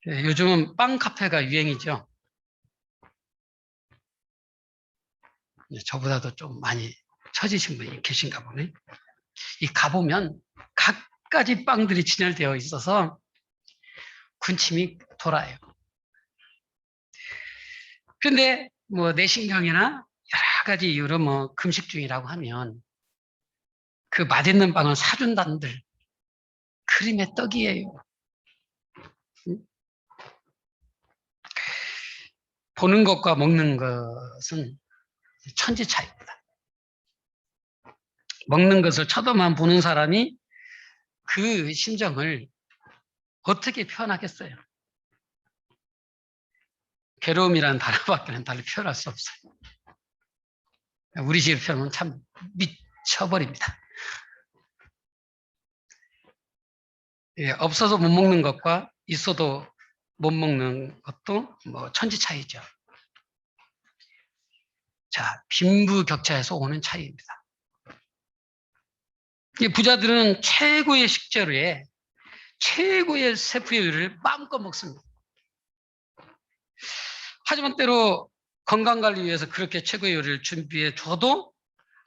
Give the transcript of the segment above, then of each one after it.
요즘은 빵 카페가 유행이죠. 저보다도 좀 많이 처지신 분이 계신가 보네. 이 가보면 갖가지 빵들이 진열되어 있어서 군침이 돌아요. 근데 뭐 내신경이나 여러 가지 이유로 뭐 금식 중이라고 하면 그 맛있는 빵을 사준다는들 그림의 떡이에요. 보는 것과 먹는 것은 천지 차이입니다. 먹는 것을 쳐다만 보는 사람이 그 심정을 어떻게 표현하겠어요? 괴로움이라는 단어밖에는 달리 표현할 수 없어요. 우리 식으로 표현하면 참 미쳐버립니다. 없어서 못 먹는 것과 있어도 못 먹는 것도 뭐 천지 차이죠. 자, 빈부격차에서 오는 차이입니다. 부자들은 최고의 식재료에 최고의 세포요리를 마음껏 먹습니다. 하지만 때로 건강관리 위해서 그렇게 최고의 요리를 준비해 줘도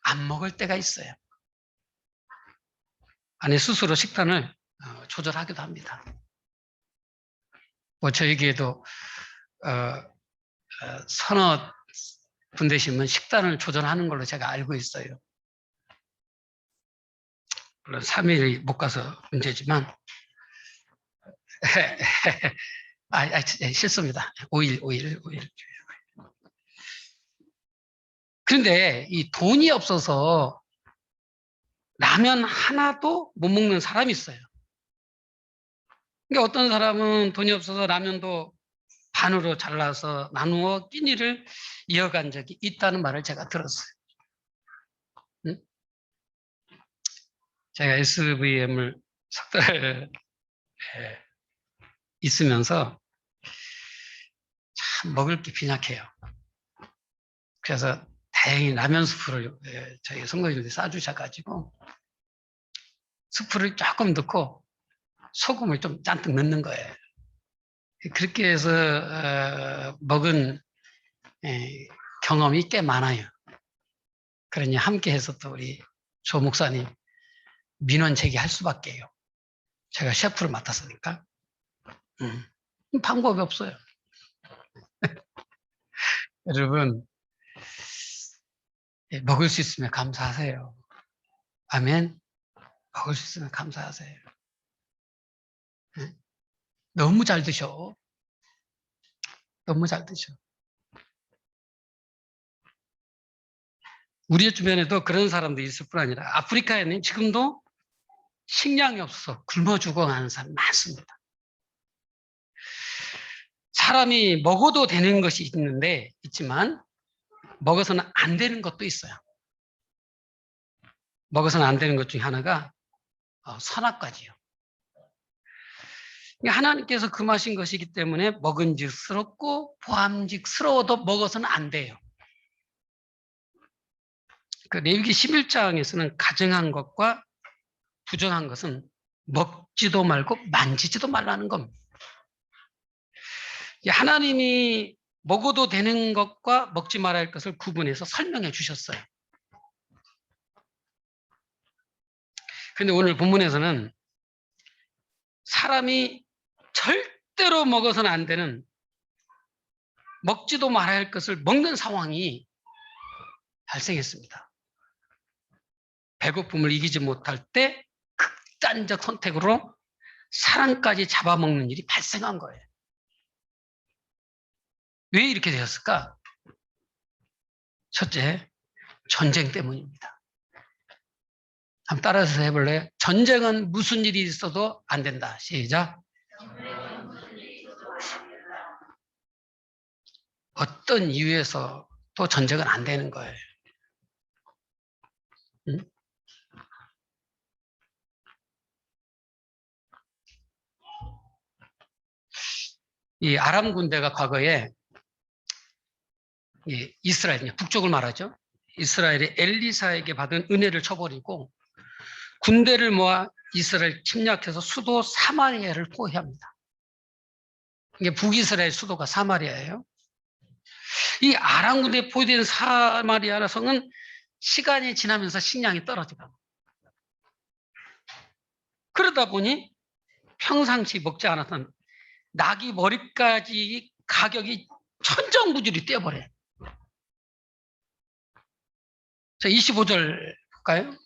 안 먹을 때가 있어요. 아니 스스로 식단을 조절하기도 합니다. 뭐 저에게도 서너 분 되시면 식단을 조절하는 걸로 제가 알고 있어요. 물론 3일이 못 가서 문제지만 실수입니다. 5일. 그런데 이 돈이 없어서 라면 하나도 못 먹는 사람이 있어요. 그러니까 어떤 사람은 돈이 없어서 라면도 반으로 잘라서 나누어 끼니를 이어간 적이 있다는 말을 제가 들었어요. 응? 제가 SVM을 석 달 있으면서 참 먹을 게 빈약해요. 그래서 다행히 라면 스프를 저희 선거인들이 싸주셔가지고 스프를 조금 넣고 소금을 좀 잔뜩 넣는 거예요. 그렇게 해서 먹은 경험이 꽤 많아요. 그러니 함께해서 또 우리 조 목사님 민원 제기할 수밖에요. 제가 셰프를 맡았으니까. 방법이 없어요. 여러분 먹을 수 있으면 감사하세요. 아멘. 먹을 수 있으면 감사하세요. 너무 잘 드셔. 너무 잘 드셔. 우리 주변에도 그런 사람들이 있을 뿐 아니라 아프리카에는 지금도 식량이 없어서 굶어 죽어가는 사람 많습니다. 사람이 먹어도 되는 것이 있지만 먹어서는 안 되는 것도 있어요. 먹어서는 안 되는 것 중에 하나가 선악과지요. 하나님께서 금하신 것이기 때문에 먹은직스럽고 보암직스러워도 먹어서는 안 돼요. 그 레위기 11장에서는 가증한 것과 부정한 것은 먹지도 말고 만지지도 말라는 겁니다. 하나님이 먹어도 되는 것과 먹지 말아야 할 것을 구분해서 설명해 주셨어요. 그런데 오늘 본문에서는 사람이 절대로 먹어서는 안 되는 먹지도 말아야 할 것을 먹는 상황이 발생했습니다. 배고픔을 이기지 못할 때 극단적 선택으로 사람까지 잡아먹는 일이 발생한 거예요. 왜 이렇게 되었을까? 첫째, 전쟁 때문입니다. 한번 따라서 해볼래요? 전쟁은 무슨 일이 있어도 안 된다. 시작. 어떤 이유에서 또 전쟁은 안 되는 거예요. 응? 이 아람 군대가 과거에 이스라엘, 북쪽을 말하죠. 이스라엘이 엘리사에게 받은 은혜를 쳐버리고 군대를 모아 이스라엘 침략해서 수도 사마리아를 포위합니다. 이게 북이스라엘 수도가 사마리아예요. 이 아랑군에 포위된 사마리아 성은 시간이 지나면서 식량이 떨어지고, 그러다 보니 평상시 먹지 않았던 나귀 머리까지 가격이 천정부지리 뛰어버려요. 자, 25절 볼까요?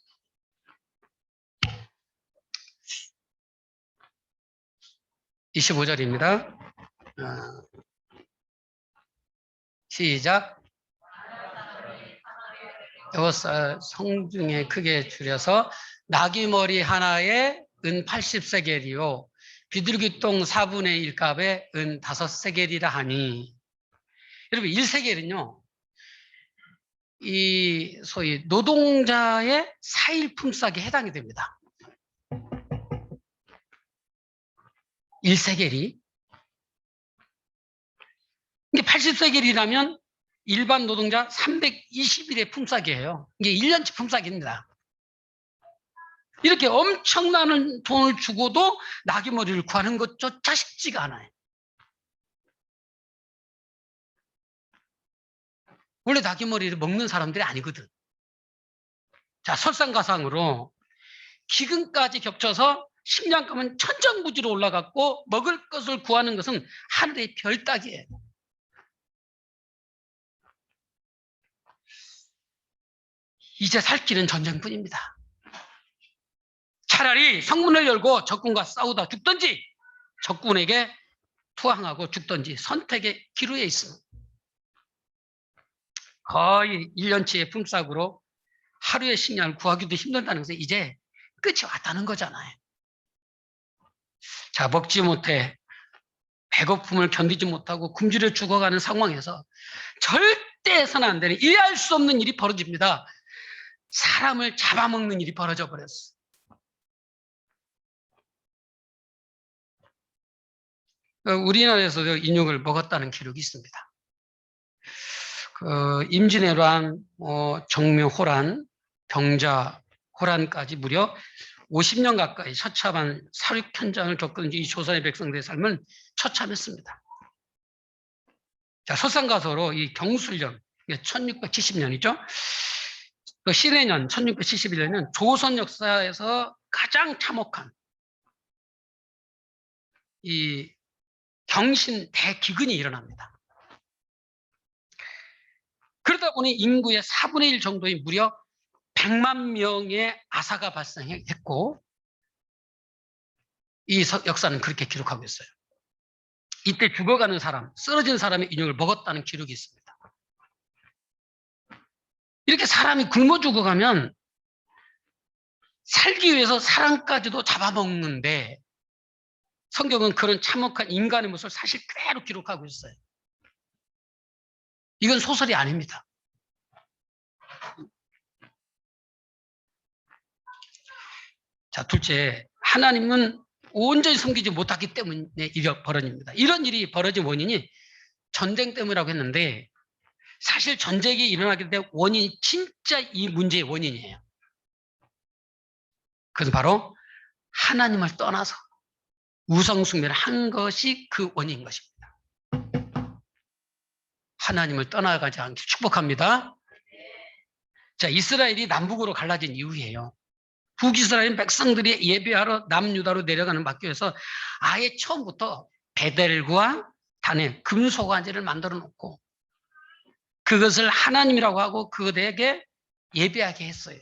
25절입니다. 시작. 여호사 성중에 크게 줄여서 나귀 머리 하나에 은 80세겔이요 비둘기똥 4분의 1값에 은 5세겔이라 하니, 여러분 1세겔은요 이 소위 노동자의 4일 품삯에 해당이 됩니다. 1세겔이 이게 80세겔이라면 일반 노동자 320일의 품삯이에요. 이게 1년치 품삯입니다. 이렇게 엄청난 돈을 주고도 나귀 머리를 구하는 것조차 쉽지가 않아요. 원래 나귀 머리를 먹는 사람들이 아니거든. 자, 설상가상으로 기근까지 겹쳐서 식량감은 천정부지로 올라갔고 먹을 것을 구하는 것은 하늘의 별 따기예요. 이제 살 길은 전쟁뿐입니다. 차라리 성문을 열고 적군과 싸우다 죽든지 적군에게 투항하고 죽든지 선택의 기로에 있습니다. 거의 1년치의 품삯으로 하루의 식량을 구하기도 힘들다는 것은 이제 끝이 왔다는 거잖아요. 자, 먹지 못해 배고픔을 견디지 못하고 굶주려 죽어가는 상황에서 절대 해서는 안 되는, 이해할 수 없는 일이 벌어집니다. 사람을 잡아먹는 일이 벌어져 버렸어. 우리나라에서도 인육을 먹었다는 기록이 있습니다. 임진왜란, 정묘호란, 병자, 호란까지 무려 50년 가까이 처참한 사륙 현장을 겪은 이 조선의 백성들의 삶은 처참했습니다. 자, 설상가서로 이 경술령, 1670년이죠. 그 신해년 1671년은 조선 역사에서 가장 참혹한 이 경신 대기근이 일어납니다. 그러다 보니 인구의 4분의 1 정도의 무려 100만 명의 아사가 발생했고, 이 역사는 그렇게 기록하고 있어요. 이때 죽어가는 사람, 쓰러진 사람의 인육을 먹었다는 기록이 있습니다. 이렇게 사람이 굶어 죽어가면 살기 위해서 사람까지도 잡아먹는데, 성경은 그런 참혹한 인간의 모습을 사실 그대로 기록하고 있어요. 이건 소설이 아닙니다. 자, 둘째, 하나님은 온전히 섬기지 못하기 때문에 일이 벌어집니다. 이런 일이 벌어진 원인이 전쟁 때문이라고 했는데, 사실 전쟁이 일어나게 된 원인이 진짜 이 문제의 원인이에요. 그것은 바로 하나님을 떠나서 우상숭배를 한 것이 그 원인인 것입니다. 하나님을 떠나가지 않게 축복합니다. 자, 이스라엘이 남북으로 갈라진 이후이에요. 북이스라엘 백성들이 예배하러 남유다로 내려가는 막교에서 아예 처음부터 베델과 단에 금소관제를 만들어 놓고 그것을 하나님이라고 하고 그들에게 예배하게 했어요.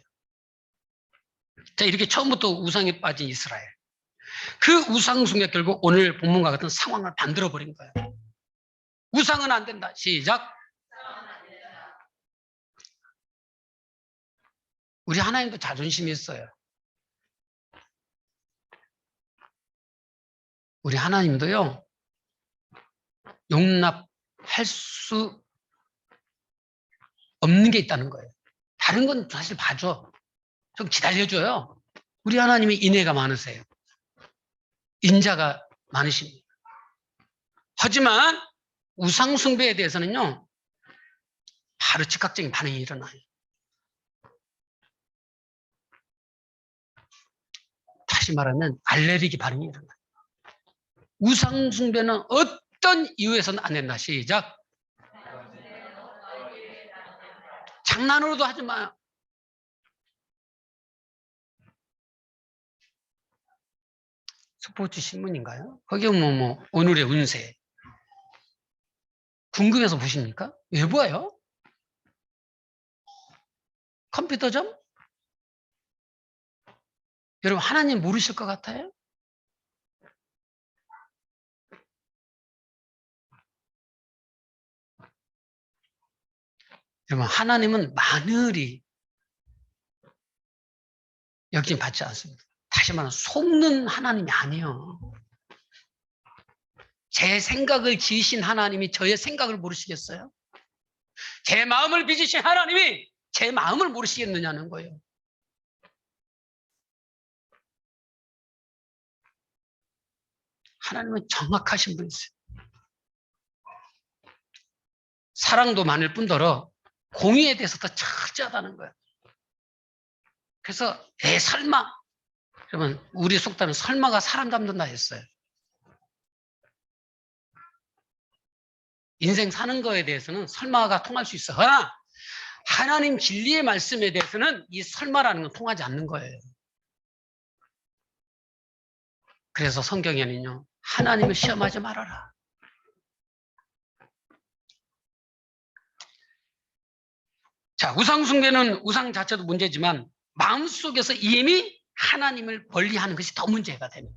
자, 이렇게 처음부터 우상에 빠진 이스라엘. 그 우상숭배 결국 오늘 본문과 같은 상황을 만들어 버린 거예요. 우상은 안 된다. 시작. 우리 하나님도 자존심이 있어요. 우리 하나님도요, 용납할 수 없는 게 있다는 거예요. 다른 건 사실 봐줘. 좀 기다려줘요. 우리 하나님이 인애가 많으세요. 인자가 많으십니다. 하지만 우상숭배에 대해서는요, 바로 즉각적인 반응이 일어나요. 다시 말하면 알레르기 반응이 일어나요. 우상숭배는 어떤 이유에서는 안 된다. 시작. 장난으로도 하지 마요. 스포츠 신문인가요? 거기 오늘의 운세. 궁금해서 보십니까? 왜 봐요? 컴퓨터점? 여러분 하나님 모르실 것 같아요? 여러분 하나님은 마늘이 여긴 받지 않습니다. 다시 말하면 속는 하나님이 아니에요. 제 생각을 지으신 하나님이 저의 생각을 모르시겠어요? 제 마음을 빚으신 하나님이 제 마음을 모르시겠느냐는 거예요. 하나님은 정확하신 분이세요. 사랑도 많을 뿐더러 공의에 대해서 더 철저하다는 거예요. 그래서 설마, 여러분 우리 속담은 설마가 사람 잡는다 했어요. 인생 사는 거에 대해서는 설마가 통할 수 있어. 그러나 하나님 진리의 말씀에 대해서는 이 설마라는 건 통하지 않는 거예요. 그래서 성경에는요, 하나님을 시험하지 말아라. 자, 우상숭배는 우상 자체도 문제지만 마음속에서 이미 하나님을 멀리하는 것이 더 문제가 됩니다.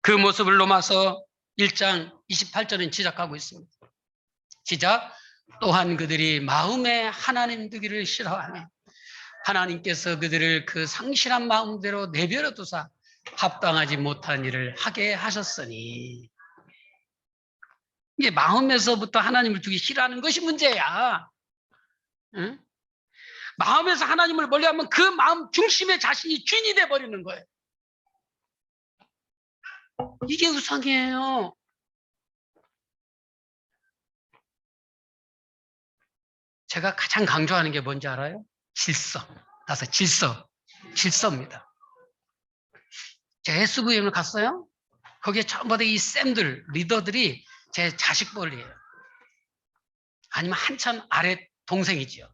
그 모습을 로마서 1장 28절은 지적하고 있습니다. 시작. 또한 그들이 마음에 하나님 두기를 싫어하며 하나님께서 그들을 그 상실한 마음대로 내버려 두사 합당하지 못한 일을 하게 하셨으니, 이게 마음에서부터 하나님을 두기 싫어하는 것이 문제야. 응? 마음에서 하나님을 멀리하면 그 마음 중심에 자신이 주인이 돼버리는 거예요. 이게 우상이에요. 제가 가장 강조하는 게 뭔지 알아요? 질서. 따라서 질서입니다. 제가 SVM을 갔어요. 거기에 전부 다 이 쌤들, 리더들이 제 자식뻘이에요. 아니면 한참 아래 동생이지요.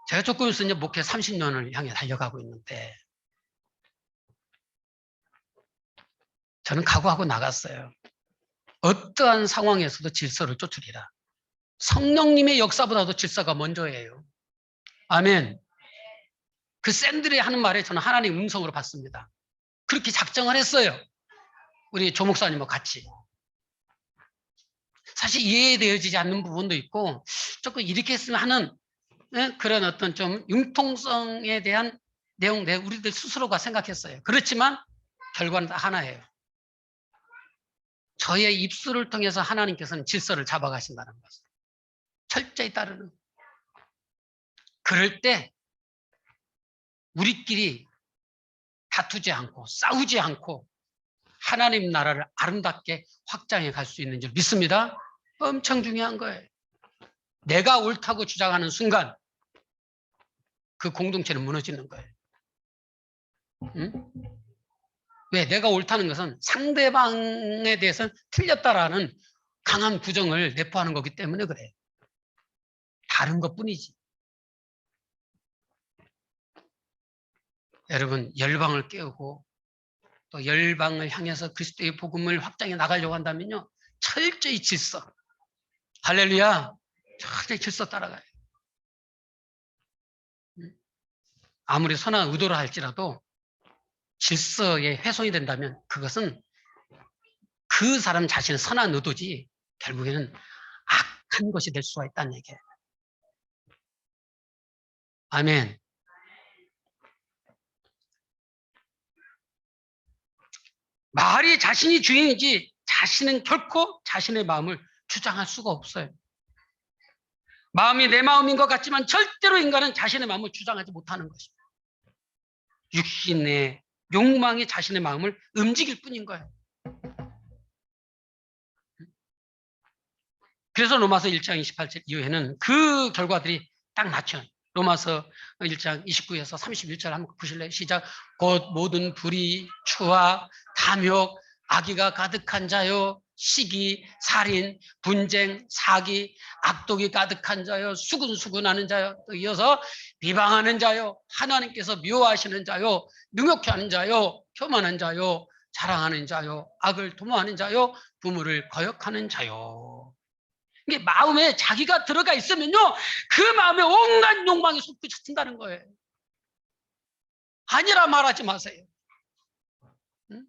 제가 조금 있으면 목회 30년을 향해 달려가고 있는데 저는 각오하고 나갔어요. 어떠한 상황에서도 질서를 쫓으리라. 성령님의 역사보다도 질서가 먼저예요. 아멘. 그 쌤들이 하는 말에 저는 하나님의 음성으로 받습니다. 그렇게 작정을 했어요. 우리 조 목사님과 같이. 사실 이해되어지지 않는 부분도 있고 조금 이렇게 했으면 하는 그런 어떤 좀 융통성에 대한 내용, 우리들 스스로가 생각했어요. 그렇지만 결과는 다 하나예요. 저의 입술을 통해서 하나님께서는 질서를 잡아가신다는 것을 철저히 따르는. 그럴 때 우리끼리 다투지 않고 싸우지 않고 하나님 나라를 아름답게 확장해 갈 수 있는 줄 믿습니다. 엄청 중요한 거예요. 내가 옳다고 주장하는 순간 그 공동체는 무너지는 거예요. 응? 왜? 내가 옳다는 것은 상대방에 대해서는 틀렸다라는 강한 부정을 내포하는 거기 때문에 그래요. 다른 것뿐이지. 여러분, 열방을 깨우고 또 열방을 향해서 그리스도의 복음을 확장해 나가려고 한다면요, 철저히 질서. 할렐루야. 철저히 질서 따라가요. 아무리 선한 의도를 할지라도 질서에 훼손이 된다면 그것은 그 사람 자신의 선한 의도지 결국에는 악한 것이 될 수가 있다는 얘기예요. 아멘. 말이 자신이 주인이지 자신은 결코 자신의 마음을 주장할 수가 없어요. 마음이 내 마음인 것 같지만 절대로 인간은 자신의 마음을 주장하지 못하는 것입니다. 육신의 욕망이 자신의 마음을 움직일 뿐인 거예요. 그래서 로마서 1장 28절 이후에는 그 결과들이 딱 나타나요. 로마서 1장 29에서 31절 한번 보실래요? 시작. 곧 모든 불의, 추악, 탐욕, 악의가 가득한 자요, 시기, 살인, 분쟁, 사기, 악독이 가득한 자요, 수근수근하는 자요, 또 이어서 비방하는 자요, 하나님께서 미워하시는 자요, 능욕케 하는 자요, 교만한 자요, 자랑하는 자요, 악을 도모하는 자요, 부모를 거역하는 자요. 이게 마음에 자기가 들어가 있으면요, 그 마음에 온갖 욕망이 솟구친다는 거예요. 아니라 말하지 마세요. 응?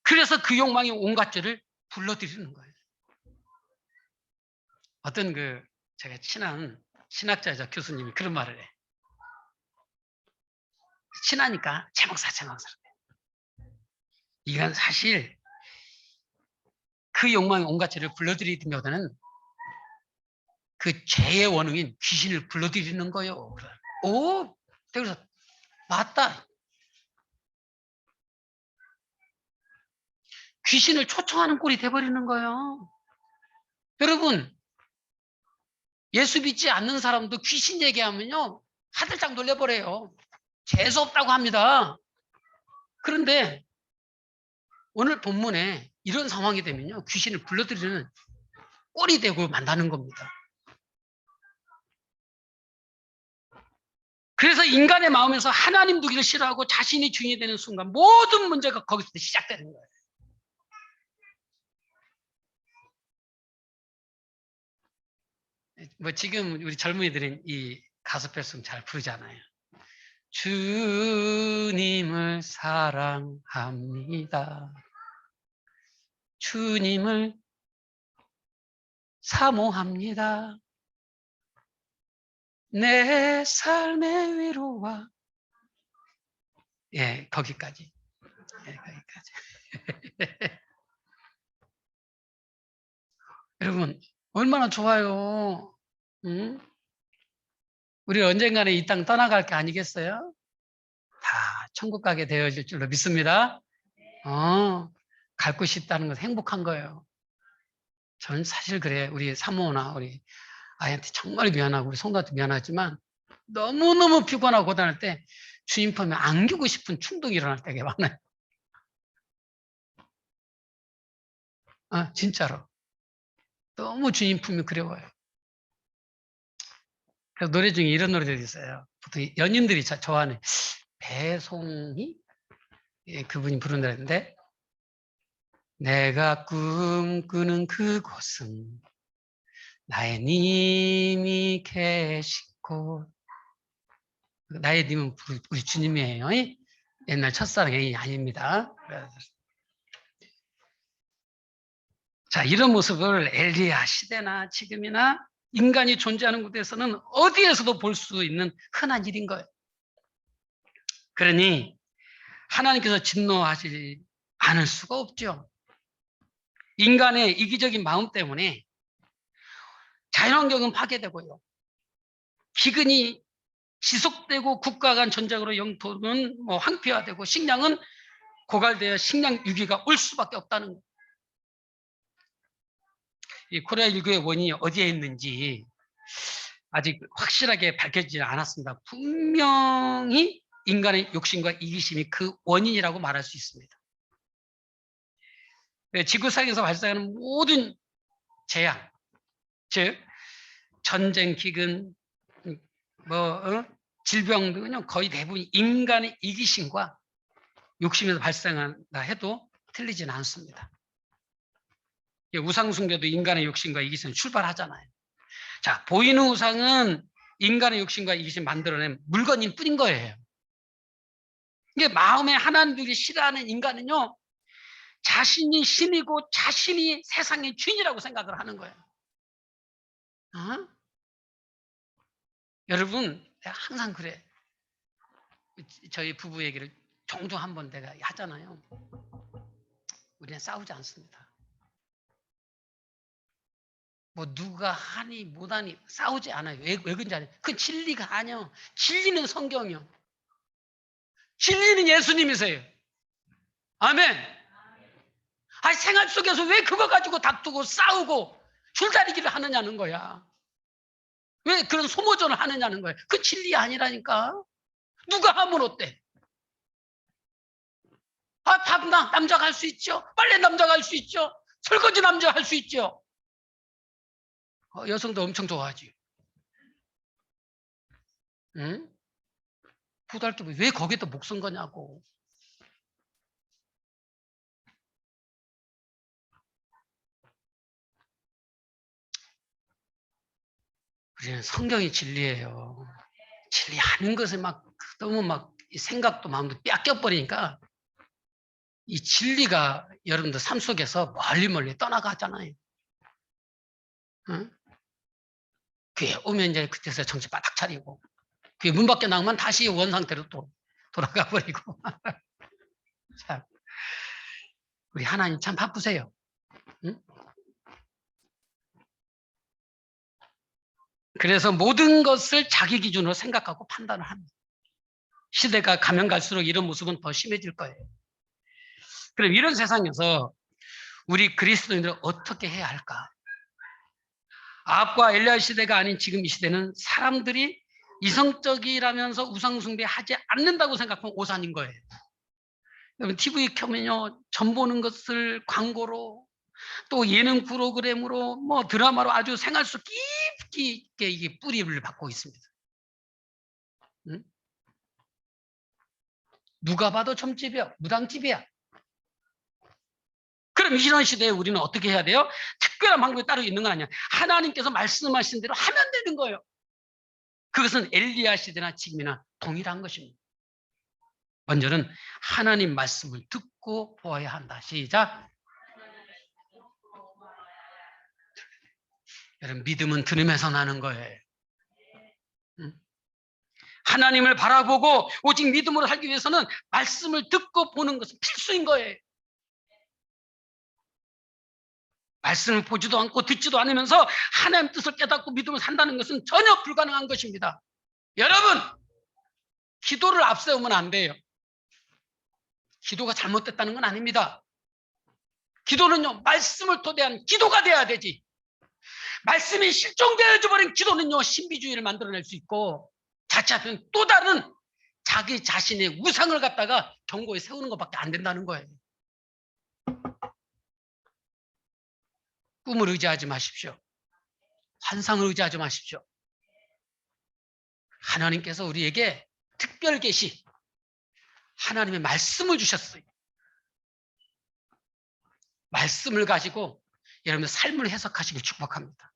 그래서 그 욕망이 온갖 죄를 불러들이는 거예요. 어떤 제가 친한 신학자이자 교수님이 그런 말을 해. 친하니까 제목사. 이건 사실 그 욕망이 온갖 죄를 불러들이기보다는 그 죄의 원흉인 귀신을 불러들이는 거예요. 오, 그래서 맞다. 귀신을 초청하는 꼴이 돼버리는 거예요. 여러분, 예수 믿지 않는 사람도 귀신 얘기하면요, 하들짝 놀려버려요. 재수없다고 합니다. 그런데 오늘 본문에 이런 상황이 되면요, 귀신을 불러들이는 꼴이 되고 만다는 겁니다. 그래서 인간의 마음에서 하나님 두기를 싫어하고 자신이 주인이 되는 순간 모든 문제가 거기서 시작되는 거예요. 뭐 지금 우리 젊은이들은 이 가스펠송 잘 부르잖아요. 주님을 사랑합니다. 주님을 사모합니다. 내 삶의 위로와 거기까지. 거기까지. 여러분 얼마나 좋아요. 응? 우리 언젠가는 이 땅 떠나갈 게 아니겠어요? 다 천국 가게 되어질 줄로 믿습니다. 갈 곳이 있다는 건 행복한 거예요. 저는 사실 그래. 우리 사모나 우리 아이한테 정말 미안하고 우리 성도한테 미안하지만 너무너무 피곤하고 고단할 때 주님 품에 안기고 싶은 충동이 일어날 때가 많아요. 진짜로. 너무 주님 품이 그리워요. 그래서 노래 중에 이런 노래들이 있어요. 보통 연인들이 좋아하는 배송이? 그분이 부른 노래인데 내가 꿈꾸는 그곳은 나의 님이 계시고 나의 님은 우리 주님이에요. 옛날 첫사랑 애인이 아닙니다. 자, 이런 모습을 엘리야 시대나 지금이나 인간이 존재하는 곳에서는 어디에서도 볼 수 있는 흔한 일인 거예요. 그러니 하나님께서 진노하지 않을 수가 없죠. 인간의 이기적인 마음 때문에 자연환경은 파괴되고요. 기근이 지속되고 국가 간 전쟁으로 영토는 황폐화되고 식량은 고갈되어 식량 위기가 올 수밖에 없다는 거예요. 이 코로나19의 원인이 어디에 있는지 아직 확실하게 밝혀지지 않았습니다. 분명히 인간의 욕심과 이기심이 그 원인이라고 말할 수 있습니다. 지구상에서 발생하는 모든 재앙, 즉 전쟁, 기근, 질병 등은요 거의 대부분 인간의 이기심과 욕심에서 발생한다 해도 틀리지는 않습니다. 우상 숭배도 인간의 욕심과 이기심을 출발하잖아요. 자, 보이는 우상은 인간의 욕심과 이기심 만들어낸 물건일 뿐인 거예요. 이게 마음에 하나님들이 싫어하는 인간은요, 자신이 신이고 자신이 세상의 주인이라고 생각을 하는 거예요. 여러분, 내가 항상 그래. 저희 부부 얘기를 종종 한번 내가 하잖아요. 우리는 싸우지 않습니다. 뭐 누가 하니 못하니 싸우지 않아요. 왜 그런지 알아요? 그건 진리가 아니요. 진리는 성경이요. 진리는 예수님이세요. 아멘. 아니 생활 속에서 왜 그거 가지고 다투고 싸우고 줄다리기를 하느냐는 거야. 왜 그런 소모전을 하느냐는 거예요. 그 진리 아니라니까. 누가 하면 어때? 밥 남자가 할 수 있죠. 빨래 남자가 할 수 있죠. 설거지 남자가 할 수 있죠. 여성도 엄청 좋아하지. 응? 고등학교 왜 거기다 목 쓴 거냐고. 우리는 성경이 진리예요. 진리 아는 것을 막 너무 막 생각도 마음도 뺏겨버리니까 이 진리가 여러분들 삶 속에서 멀리 떠나가잖아요. 응? 그게 오면 이제 그때서 정신 바닥 차리고 그게 문 밖에 나오면 다시 원상태로 또 돌아가 버리고. 참, 우리 하나님 참 바쁘세요. 응? 그래서 모든 것을 자기 기준으로 생각하고 판단을 합니다. 시대가 가면 갈수록 이런 모습은 더 심해질 거예요. 그럼 이런 세상에서 우리 그리스도인들은 어떻게 해야 할까? 아합과 엘리야 시대가 아닌 지금 이 시대는 사람들이 이성적이라면서 우상숭배하지 않는다고 생각하면 오산인 거예요. 여러분 TV 켜면요, 전 보는 것을 광고로 또 예능 프로그램으로 뭐 드라마로 아주 생활 속 깊이 있게 이게 뿌리를 받고 있습니다. 응? 누가 봐도 점집이야, 무당집이야. 그럼 이런 시대에 우리는 어떻게 해야 돼요? 특별한 방법이 따로 있는 건 아니야. 하나님께서 말씀하신 대로 하면 되는 거예요. 그것은 엘리야 시대나 지금이나 동일한 것입니다. 먼저는 하나님 말씀을 듣고 보아야 한다. 시작. 여러분 믿음은 들음에서 나는 거예요. 하나님을 바라보고 오직 믿음으로 살기 위해서는 말씀을 듣고 보는 것은 필수인 거예요. 말씀을 보지도 않고 듣지도 않으면서 하나님 뜻을 깨닫고 믿음을 산다는 것은 전혀 불가능한 것입니다. 여러분, 기도를 앞세우면 안 돼요. 기도가 잘못됐다는 건 아닙니다. 기도는요, 말씀을 토대한 기도가 돼야 되지. 말씀이 실종되어 버린 기도는요, 신비주의를 만들어낼 수 있고 자칫하면 또 다른 자기 자신의 우상을 갖다가 경고에 세우는 것밖에 안 된다는 거예요. 꿈을 의지하지 마십시오. 환상을 의지하지 마십시오. 하나님께서 우리에게 특별 계시, 하나님의 말씀을 주셨어요. 말씀을 가지고 여러분의 삶을 해석하시길 축복합니다.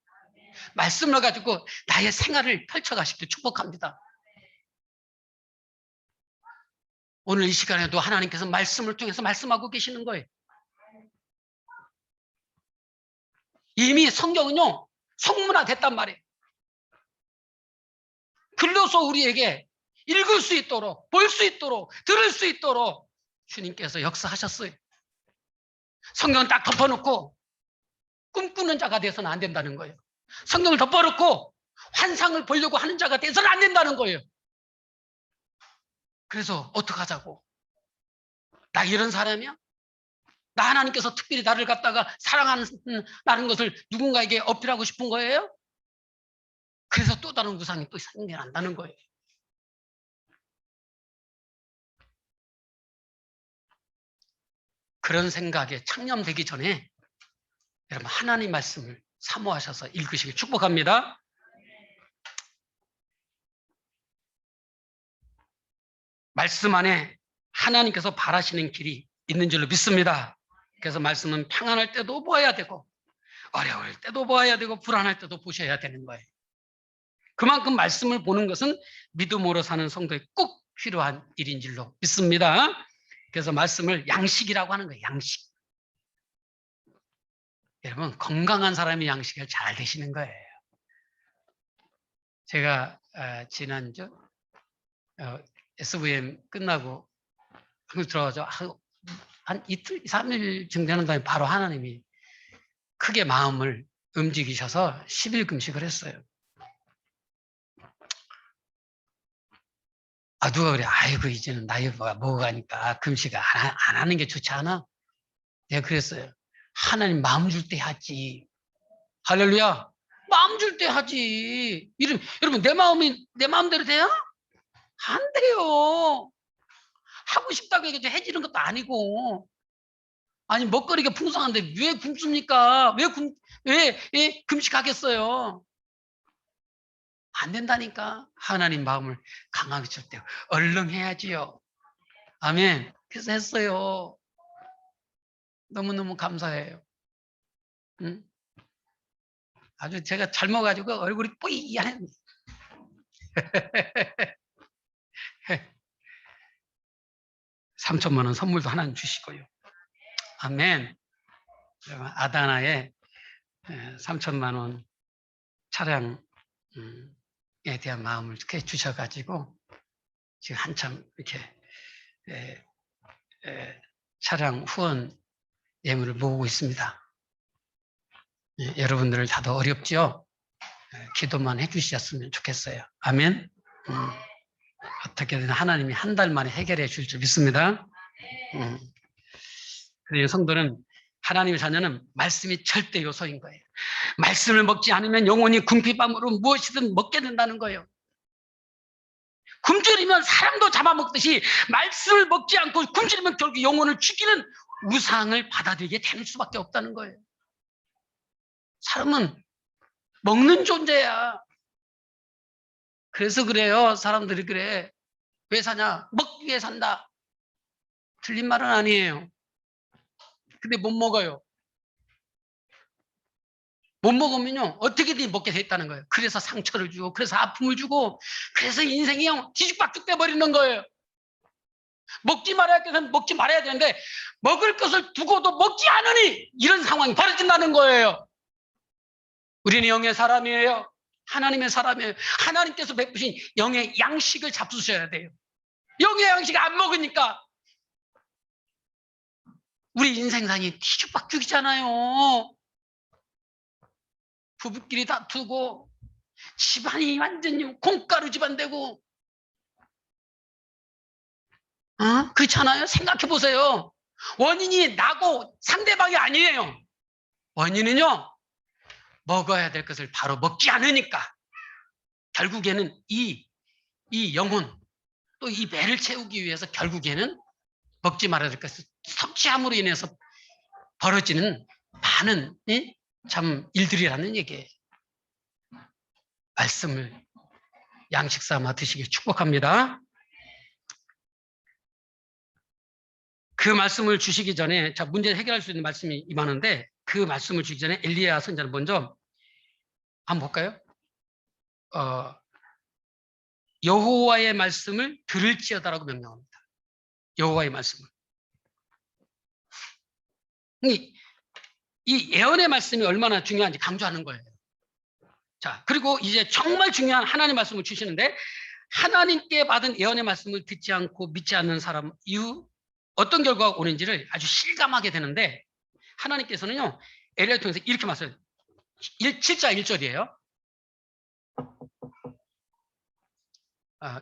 말씀을 가지고 나의 생활을 펼쳐가시길 축복합니다. 오늘 이 시간에도 하나님께서 말씀을 통해서 말씀하고 계시는 거예요. 이미 성경은요, 성문화됐단 말이에요. 글로서 우리에게 읽을 수 있도록, 볼 수 있도록, 들을 수 있도록 주님께서 역사하셨어요. 성경을 딱 덮어놓고 꿈꾸는 자가 돼서는 안 된다는 거예요. 성경을 덮어놓고 환상을 보려고 하는 자가 돼서는 안 된다는 거예요. 그래서 어떡하자고? 나 이런 사람이야? 나 하나님께서 특별히 나를 갖다가 사랑하는 것을 누군가에게 어필하고 싶은 거예요? 그래서 또 다른 우상이 또 생겨난다는 거예요. 그런 생각에 창념되기 전에 여러분 하나님 말씀을 사모하셔서 읽으시길 축복합니다. 말씀 안에 하나님께서 바라시는 길이 있는 줄로 믿습니다. 그래서 말씀은 평안할 때도 보아야 되고 어려울 때도 보아야 되고 불안할 때도 보셔야 되는 거예요. 그만큼 말씀을 보는 것은 믿음으로 사는 성도에 꼭 필요한 일인 줄로 믿습니다. 그래서 말씀을 양식이라고 하는 거예요. 양식. 여러분 건강한 사람이 양식을 잘 드시는 거예요. 제가 지난주 SVM 끝나고 한국 들어가서 한 이틀, 3일 정도 되는 다음에 바로 하나님이 크게 마음을 움직이셔서 10일 금식을 했어요. 누가 그래, 아이고 이제는 나이가 먹어가니까 금식 안 하는 게 좋지 않아? 내가 그랬어요. 하나님 마음 줄 때 하지. 할렐루야. 마음 줄 때 하지. 여러분, 내 마음이 내 마음대로 돼요? 안 돼요. 하고 싶다고 해지는 것도 아니고. 아니, 먹거리가 풍성한데 왜 굶습니까? 왜 금식하겠어요? 안 된다니까. 하나님 마음을 강하게 줄 때 얼른 해야지요. 아멘. 그래서 했어요. 너무너무 감사해요. 응? 아주 제가 잘 먹어가지고 얼굴이 뿌이하네. 3천만 원 선물도 하나 주시고요. 아멘. 아다나에 3천만 원 차량에 대한 마음을 이렇게 주셔가지고 지금 한참 이렇게 차량 후원 예물을 모으고 있습니다. 여러분들 다들 어렵죠? 기도만 해주셨으면 좋겠어요. 아멘. 어떻게든 하나님이 한 달 만에 해결해 줄 줄 믿습니다. 그래서 성도는 하나님의 자녀는 말씀이 절대 요소인 거예요. 말씀을 먹지 않으면 영혼이 궁핍함으로 무엇이든 먹게 된다는 거예요. 굶주리면 사람도 잡아먹듯이 말씀을 먹지 않고 굶주리면 결국 영혼을 죽이는 우상을 받아들이게 되는 수밖에 없다는 거예요. 사람은 먹는 존재야. 그래서 그래요. 사람들이 그래. 왜 사냐? 먹기 위해 산다. 틀린 말은 아니에요. 근데 못 먹어요. 못 먹으면요, 어떻게든 먹게 됐다는 거예요. 그래서 상처를 주고, 그래서 아픔을 주고, 그래서 인생이 뒤죽박죽 돼버리는 거예요. 먹지 말아야 할 것은 먹지 말아야 되는데, 먹을 것을 두고도 먹지 않으니, 이런 상황이 벌어진다는 거예요. 우리는 영의 사람이에요. 하나님의 사람이에요. 하나님께서 베푸신 영의 양식을 잡수셔야 돼요. 영의 양식 안 먹으니까, 우리 인생상이 뒤죽박죽이잖아요. 부부끼리 다투고 집안이 완전히 콩가루 집안 되고, 그렇잖아요. 생각해 보세요. 원인이 나고 상대방이 아니에요. 원인은요, 먹어야 될 것을 바로 먹지 않으니까 결국에는 이 영혼 또 이 배를 채우기 위해서 결국에는 먹지 말아야 될 것을 섭취함으로 인해서 벌어지는 많은 참 일들이라는 얘기예요. 말씀을 양식 삼아 드시길 축복합니다. 그 말씀을 주시기 전에 문제 해결할 수 있는 말씀이 임하는데, 그 말씀을 주기 전에 엘리야 선지자는 먼저 한번 볼까요? 여호와의 말씀을 들을지어다라고 명령합니다. 여호와의 말씀을. 이 예언의 말씀이 얼마나 중요한지 강조하는 거예요. 자, 그리고 이제 정말 중요한 하나님의 말씀을 주시는데, 하나님께 받은 예언의 말씀을 듣지 않고 믿지 않는 사람 이후 어떤 결과가 오는지를 아주 실감하게 되는데, 하나님께서는요, 엘리야를 통해서 이렇게 말씀해요. 7장 1절이에요.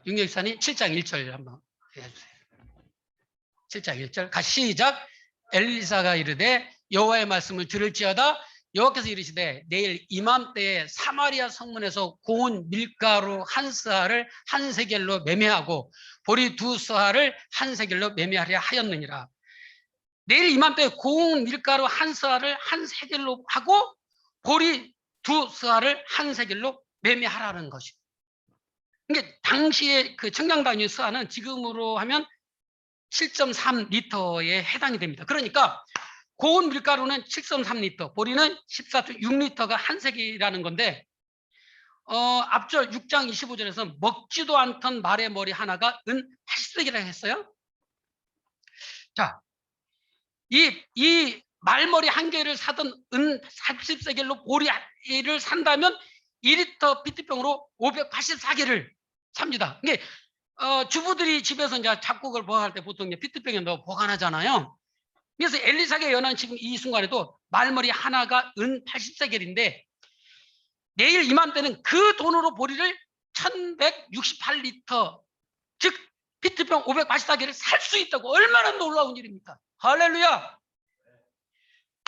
윤경사님 7장 1절 한번 해주세요. 7장 1절 같이 시작. 엘리사가 이르되 여호와의 말씀을 들을지어다. 여호와께서 이르시되 내일 이맘때에 사마리아 성문에서 고운 밀가루 한 스아를 한 세겔로 매매하고 보리 두 스아를 한 세겔로 매매하려 하였느니라. 내일 이맘때에 고운 밀가루 한 스아를 한 세겔로 하고 보리 두 스아를 한 세겔로 매매하라는 것이고, 그러니까 당시에 그 청량단위 스아는 지금으로 하면 7.3리터에 해당이 됩니다. 그러니까 고운 밀가루는 7.3리터, 보리는 14.6리터가 한 세겔이라는 건데, 앞절 6장 25절에서 먹지도 않던 말의 머리 하나가 은 80세겔이라고 했어요. 자, 이 말머리 한 개를 사던 은 80세겔로 보리를 산다면 2리터 피트병으로 584개를 삽니다. 이게 주부들이 집에서 이제 잡곡을 보관할 때 보통 피트병에 넣어 보관하잖아요. 그래서 엘리사가 예언한 지금 이 순간에도 말머리 하나가 은 80세겔인데, 내일 이맘때는 그 돈으로 보리를 1168리터, 즉 피트병 584개를 살 수 있다고. 얼마나 놀라운 일입니까? 할렐루야.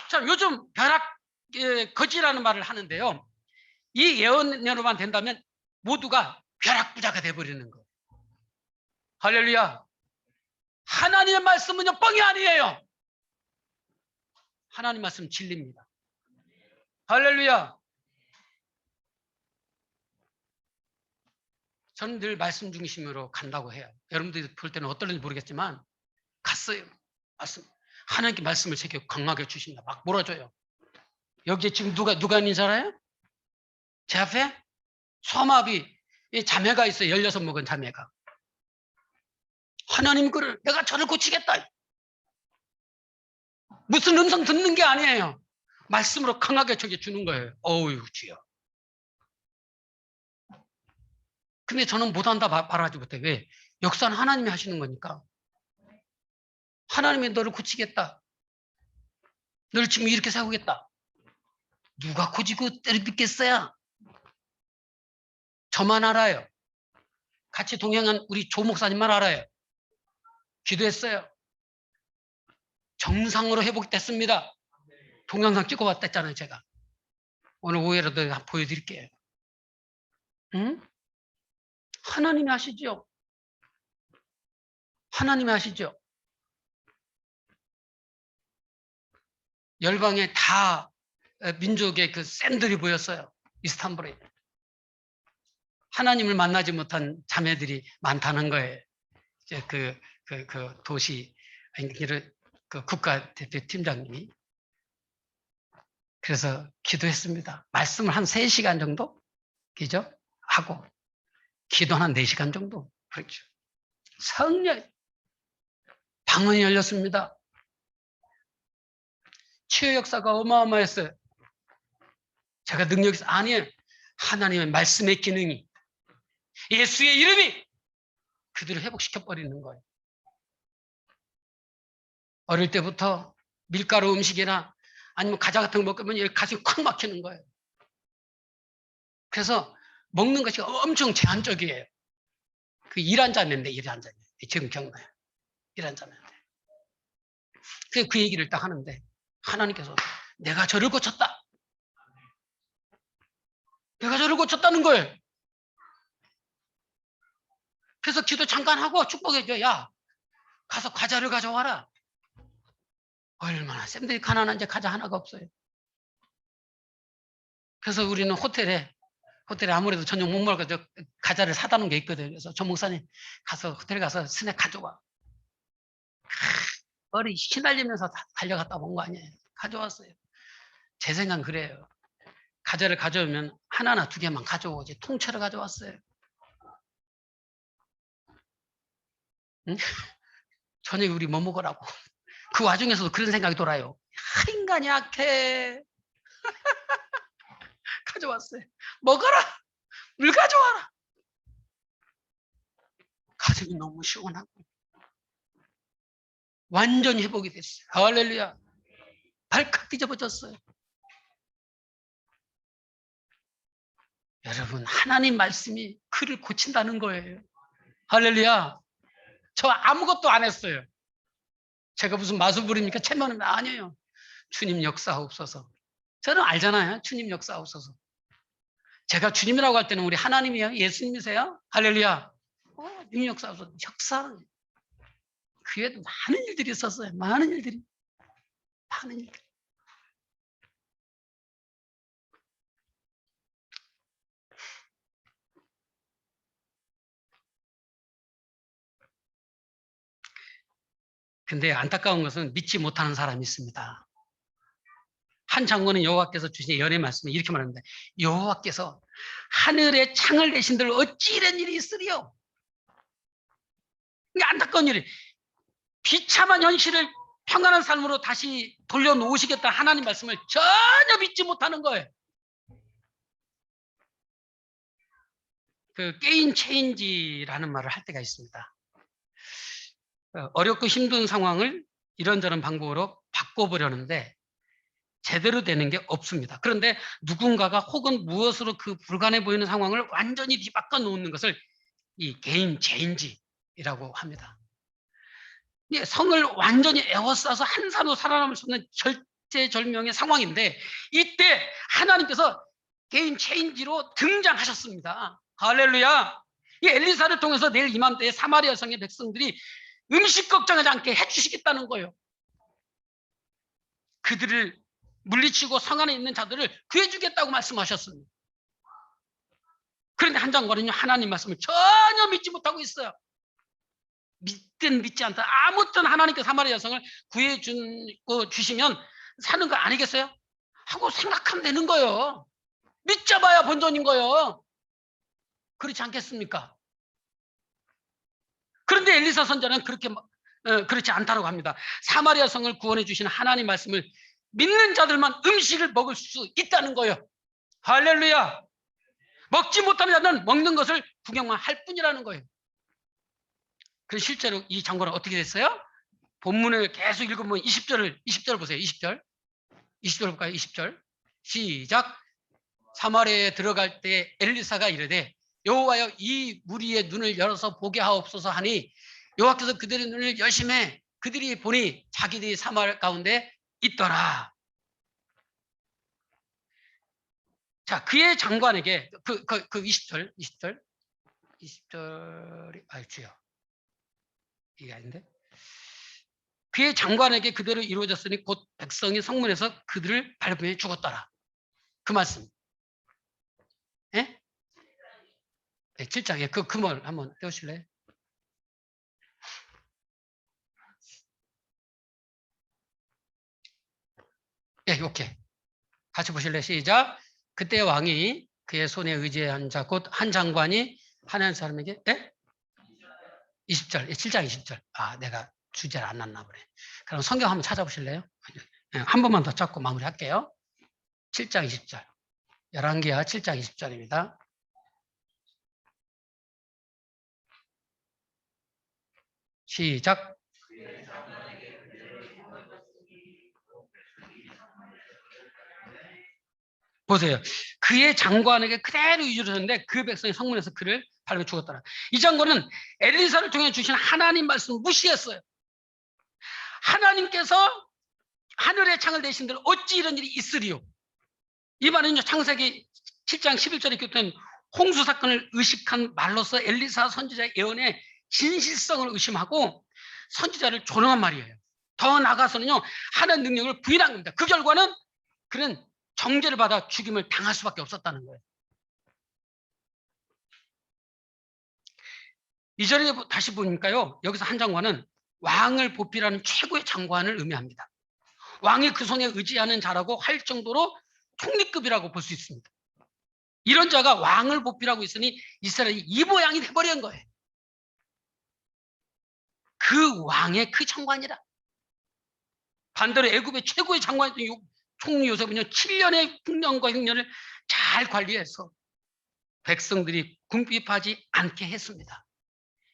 자, 요즘 벼락 거지라는 말을 하는데요, 이 예언대로만 된다면 모두가 벼락부자가 돼버리는 거예요. 할렐루야. 하나님의 말씀은요, 뻥이 아니에요. 하나님 말씀 진리입니다. 할렐루야. 저는 늘 말씀 중심으로 간다고 해요. 여러분들이 볼 때는 어떨는지 모르겠지만 갔어요. 말씀. 하나님께 말씀을 제게 강하게 주십니다. 막 몰아줘요. 여기에 지금 누가 있는 줄 알아요? 제 앞에 소아마비 자매가 있어요. 16 먹은 자매가. 하나님 그를 내가 저를 고치겠다. 무슨 음성 듣는 게 아니에요. 말씀으로 강하게 저게 주는 거예요. 어우 주여. 근데 저는 못한다 말하지 못해. 왜? 역사는 하나님이 하시는 거니까. 하나님이 너를 고치겠다. 너를 지금 이렇게 세우겠다. 누가 고치고 때를 믿겠어요? 저만 알아요. 같이 동행한 우리 조 목사님만 알아요. 기도했어요. 정상으로 회복됐습니다. 동영상 찍어봤댔잖아요, 제가. 오늘 오후에라도 보여드릴게요. 응? 하나님이 하시죠. 하나님이 하시죠. 열방에 다 민족의 그 샌들이 보였어요. 이스탄불에. 하나님을 만나지 못한 자매들이 많다는 거예요. 이제 그 도시, 그 국가대표팀장님이. 그래서 기도했습니다. 말씀을 한 3시간 정도? 그죠? 하고, 기도 한 4시간 정도. 그렇죠. 성령, 방언이 열렸습니다. 치유 역사가 어마어마했어요. 제가 능력이 아니에요. 하나님의 말씀의 기능이, 예수의 이름이 그들을 회복시켜버리는 거예요. 어릴 때부터 밀가루 음식이나 아니면 과자 같은 거 먹으면 여기 가슴이 콱 막히는 거예요. 그래서 먹는 것이 엄청 제한적이에요. 그 일한 자매인데, 일한 자매. 지금 기억나요. 일한 자매인데. 그 얘기를 딱 하는데 하나님께서 내가 저를 고쳤다. 내가 저를 고쳤다는 거예요. 그래서 기도 잠깐 하고 축복해줘. 야, 가서 과자를 가져와라. 얼마나 쌤들이 가난한지 과자 하나가 없어요. 그래서 우리는 호텔에 아무래도 저녁 못 먹을 거 과자를 사다 놓은 게 있거든요. 그래서 조 목사님 가서 호텔에 가서 스낵 가져와. 머리 휘날리면서 달려갔다 온 거 아니에요. 가져왔어요. 제 생각은 그래요. 과자를 가져오면 하나나 2개만 가져오지 통째로 가져왔어요. 응? 저녁에 우리 뭐 먹으라고. 그 와중에서도 그런 생각이 돌아요. 인간이 약해. 가져왔어요. 먹어라. 물 가져와라. 가슴이 너무 시원하고 완전히 회복이 됐어요. 할렐루야. 발칵 뒤집어졌어요. 여러분, 하나님 말씀이 그를 고친다는 거예요. 할렐루야. 저 아무것도 안 했어요. 제가 무슨 마술 부립니까? 체면은 아니에요. 주님 역사하옵소서. 저는 알잖아요. 주님 역사하옵소서. 제가 주님이라고 할 때는 우리 하나님이요? 예수님이세요? 할렐루야. 주님 역사하옵소서. 역사. 그 외에도 많은 일들이 있었어요. 많은 일들이. 많은 일들. 근데 안타까운 것은 믿지 못하는 사람이 있습니다. 한 장로는 여호와께서 주신 예언의 말씀에 이렇게 말합니다. 여호와께서 하늘에 창을 내신들 어찌 이런 일이 있으리요? 이게 안타까운 일이. 비참한 현실을 평안한 삶으로 다시 돌려놓으시겠다 하나님 말씀을 전혀 믿지 못하는 거예요. 그 게임 체인지라는 말을 할 때가 있습니다. 어렵고 힘든 상황을 이런저런 방법으로 바꿔보려는데 제대로 되는 게 없습니다. 그런데 누군가가 혹은 무엇으로 그 불가능해 보이는 상황을 완전히 뒤바꿔 놓는 것을 이 게임 체인지라고 합니다. 성을 완전히 에워싸서 한 사람도 살아남을 수 없는 절제절명의 상황인데 이때 하나님께서 게임 체인지로 등장하셨습니다. 할렐루야. 이 엘리사를 통해서 내일 이맘때에 사마리아 성의 백성들이 음식 걱정하지 않게 해주시겠다는 거예요. 그들을 물리치고 성 안에 있는 자들을 구해주겠다고 말씀하셨습니다. 그런데 한 장관은요, 하나님 말씀을 전혀 믿지 못하고 있어요. 믿든 믿지 않든 아무튼 하나님께서 사마리아 성을 구해주시면 사는 거 아니겠어요? 하고 생각하면 되는 거예요. 믿자봐야 본전인 거예요. 그렇지 않겠습니까? 그런데 엘리사 선자는 그렇지 않다고 합니다. 사마리아 성을 구원해 주시는 하나님 말씀을 믿는 자들만 음식을 먹을 수 있다는 거예요. 할렐루야. 먹지 못하는 자는 먹는 것을 구경만 할 뿐이라는 거예요. 그래서 실제로 이 장관은 어떻게 됐어요? 본문을 계속 읽으면 20절 보세요. 20절 볼까요? 20절 시작. 사마리아에 들어갈 때 엘리사가 이르되 여호와여 이 무리의 눈을 열어서 보게 하옵소서 하니 여호와께서 그들의 눈을 여심해 그들이 보니 자기들이 사마리아 가운데 있더라. 자, 그의 장관에게 그 20절이 주요. 이게 아닌데. 그의 장관에게 그대로 이루어졌으니 곧 백성이 성문에서 그들을 밟으며 죽었더라. 그 말씀. 예? 네, 7장에 그 말 한번 떼우실래요? 예, 오케이. 같이 보실래요? 시작. 그때 왕이 그의 손에 의지한 자 곧 한 장관이 하나님 사람에게 20절, 7장 20절. 아, 내가 주제를 안 놨나 보네. 그럼 성경 한번 찾아보실래요? 한 번만 더 잡고 마무리할게요. 7장 20절. 11개야 7장 20절입니다. 시작. 보세요. 그의 장관에게 그대로 이루어졌는데 그 백성이 성문에서 그를 밟아 죽었더라. 이 장관은 엘리사를 통해 주신 하나님 말씀을 무시했어요. 하나님께서 하늘의 창을 대신들 어찌 이런 일이 있으리요. 이 말은 창세기 7장 11절에 기록된 홍수 사건을 의식한 말로서 엘리사 선지자의 예언의 진실성을 의심하고 선지자를 조롱한 말이에요. 더 나아가서는요, 하나님 능력을 부인한 겁니다. 그 결과는 그는 정죄를 받아 죽임을 당할 수밖에 없었다는 거예요. 이 절에 다시 보니까요, 여기서 한 장관은 왕을 보필하는 최고의 장관을 의미합니다. 왕이 그 손에 의지하는 자라고 할 정도로 총리급이라고 볼 수 있습니다. 이런 자가 왕을 보필하고 있으니 이스라엘이 이 모양이 돼버린 거예요. 그 왕의 그 장관이라. 반대로 애굽의 최고의 장관이었던 총리 요셉은요, 7년의 국년과 흉년을 잘 관리해서 백성들이 궁핍하지 않게 했습니다.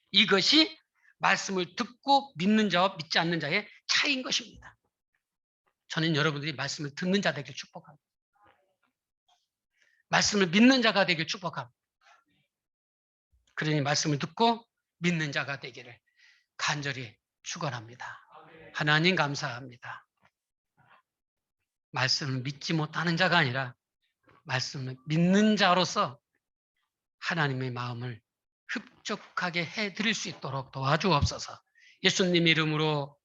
이것이 말씀을 듣고 믿는 자와 믿지 않는 자의 차이인 것입니다. 저는 여러분들이 말씀을 듣는 자 되길 축복합니다. 말씀을 믿는 자가 되길 축복합니다. 그러니 말씀을 듣고 믿는 자가 되기를 간절히 축원합니다. 하나님 감사합니다. 말씀을 믿지 못하는 자가 아니라 말씀을 믿는 자로서 하나님의 마음을 흡족하게 해드릴 수 있도록 도와주옵소서. 예수님 이름으로